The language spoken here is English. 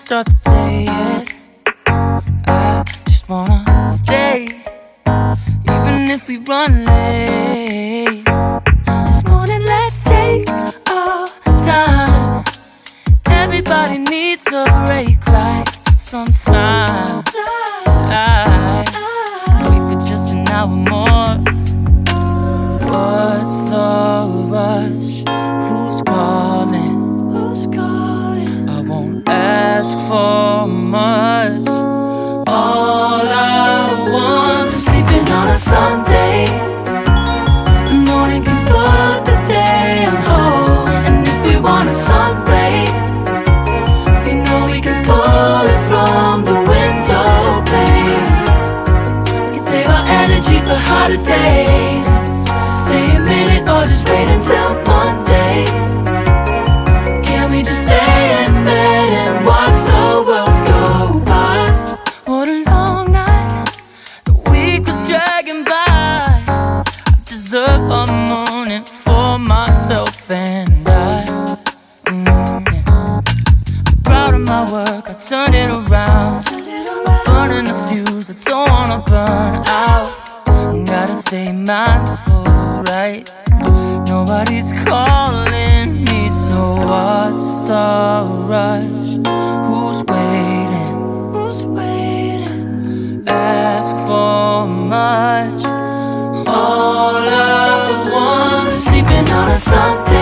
start the day yet. I just wanna stay, even if we run late. This morning, let's take our time. Everybody needs a break, right? Sometimes I wait for just an hour more. What's the rush? Who's calling? Who's calling? I won't ask for much. All I want is sleeping on a Sunday. The morning can put the day on hold. And if we want a sun ray, you know we can pull it from the window pane. We can save our energy for hotter days. Stay a minute or just wait until Monday. Can we just stay in bed and watch the world go by? What a long night, the week was dragging by. I deserve a morning for myself and I. I'm proud of my work, I turned it around. I'm burning the fuse, I don't wanna burn out. Gotta stay mindful, right? Nobody's calling me, so what's the rush? Who's waiting? Who's waiting? Ask for much. All I want is sleeping on a Sunday.